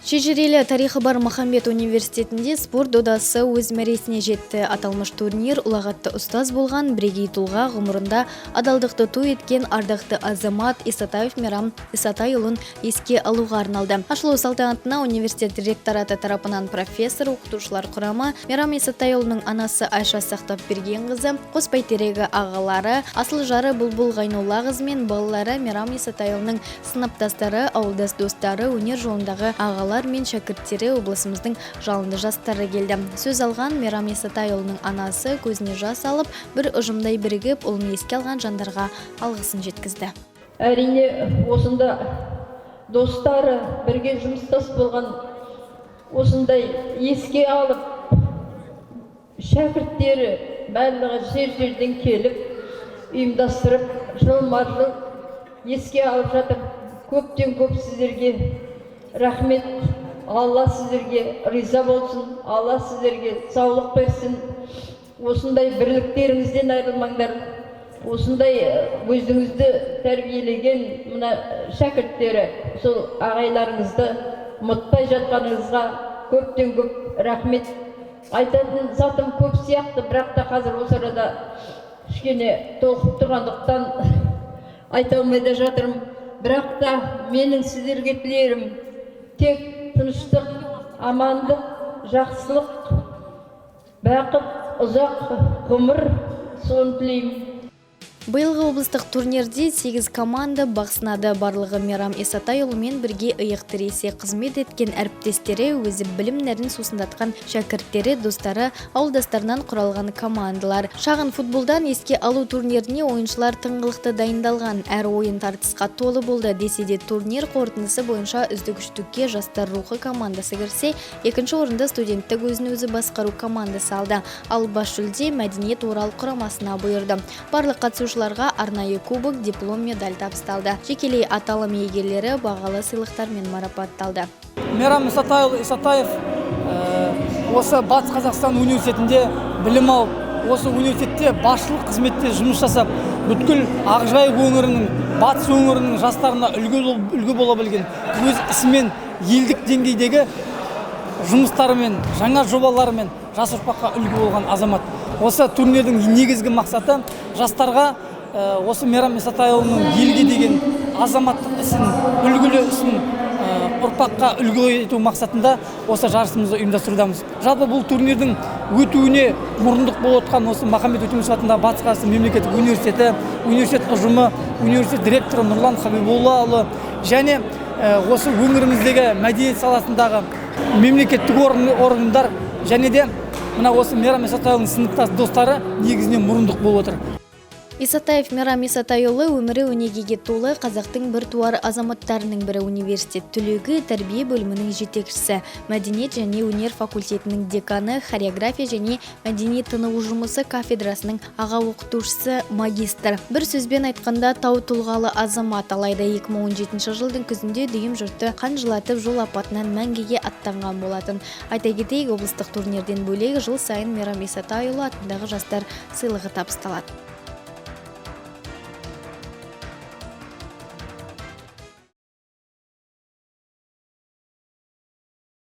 Шежірелі тарихы бар Махамбет университетінде спорт додасы өз мәресіне жетті. Аталмыш турнир ұлағатты ұстаз болған бірегей тұлға ғұмырында адалдықты той еткен ардақты азамат Исатаев Мейрам Исатайұлын еске алуға арналды. Ашылу салтанатына университет ректораты тарапынан профессор, оқытушылар құрамы, Мейрам Исатайұлының анасы Айша Сақтапберген қызы, қос бәйтерегі ағалары, асыл жары Бұлбұл Ғайнулла қызы мен балалары, Мейрам Исатайұлының сыныптастары, ауылдас достары, өнер жолындағы ағалар мен шәкірттері, облысымыздың жалынды жастары келді. Сөз алған Мейрам Исатайұлының анасы көзіне жас алып, бір ұжымдай бірігіп, ұлын еске алған жандарға алғысын жеткізді. Әрине, осында достары бірге жұмыстас болған, осындай еске алып, шәкірттері барлығы жер-жерден келіп, ұйымдастырып, жылма-жыл еске алып жатыр. Көптен көп сіздерге рахмет. Алла сіздерге риза болсын. Алла сіздерге саулық берсін. Осындай бірліктеріңізден айырылмаңдар. Осындай өзіңізді тәрбиелеген мына шәкірттері, сол ағайларыңызды ұмытпай жатқаныңызға көптен көп рахмет. Айтатын затым көп сияқты, бірақ та қазір осы арада кішкене толқып тұрғандықтан айта алмай да жатырмын. Бірақ та менің сіздерге тілерім тек тыныштық, амандық, жақсылық, бақыт, ұзақ ғұмыр, соны тілеймін. Биылғы облыстық турнирде 8 команда бақ сынады. Барлығы Мейрам Исатайұлымен бірге иық тіресе қызмет еткен әріптестері, өзі білімдерін сусындатқан шәкірттері, достары, ауылдастарынан құралған командалар. Шағын футболдан еске алу турниріне ойыншылар тыңғылықты дайындалған. Әр ойын тартысқа толы болды. Десе де турнир қорытындысы бойынша үздік үштікке жастар рухы командасы кірсе, екінші орында студенттік өзін өзі басқару командасы алды. Ал бас жүлде Мәдениет Орал құрамасына бұйырды. Барлық қатысушыларға арнайы кубок, диплом, медаль табысталды. Жекелей аталым иегерлері бағалы сыйлықтармен марапатталды. Мейрам Исатаев осы Батыс Қазақстан университетінде білім алып, осы университетте басшылық қызметте жұмыс жасап, бүткіл Ақжайық өңірінің, Батыс өңірінің жастарына үлгі бола білген, өз ісімен елдік деңгейдегі жұмыстарымен, жаңа жобаларымен жас ұрпаққа үлгі болған азамат. Осы турнирдің негізгі мақсаты жастарға осы Мейрам Исатайұлының елге деген азаматтық ісін, үлгілі ісін ұрпаққа үлгі ету мақсатында осы жарысымызды ұйымдастырудамыз. Жалпы бұл турнирдің өтуіне мұрындық болып отқан осы Махамбет Өтемісов атындағы Батыс Қазақстан мемлекеттік университеті, университет ұжымы, университет директоры Нұрлан Хабиболлаұлы және осы өңіріміздегі мәдениет саласындағы мемлекеттік органдар және де мына осы Мейрам Исатайұлының сыныптас достары негізінен мұрындық болып отыр. Исатаев Мейрам Исатайұлы өмірі өнегеге толы қазақтың бір туар азаматтарының бірі, университет түлегі, тәрбие бөлімінің жетекшісі, мәдениет және өнер факультетінің деканы, хореография және мәдениеттану жұмысы кафедрасының аға оқытушысы, магистр. Бір сөзбен айтқанда тау тұлғалы азамат. Алайда 2017 жылдың күзінде дүйім жұртты қан жылатып жол апатынан мәңгіге аттанған болатын. Айта кетейік, облыстық турнирден бөлек жыл сайын Мейрам Исатайұлы атындағы жастар сыйлығы табысталады.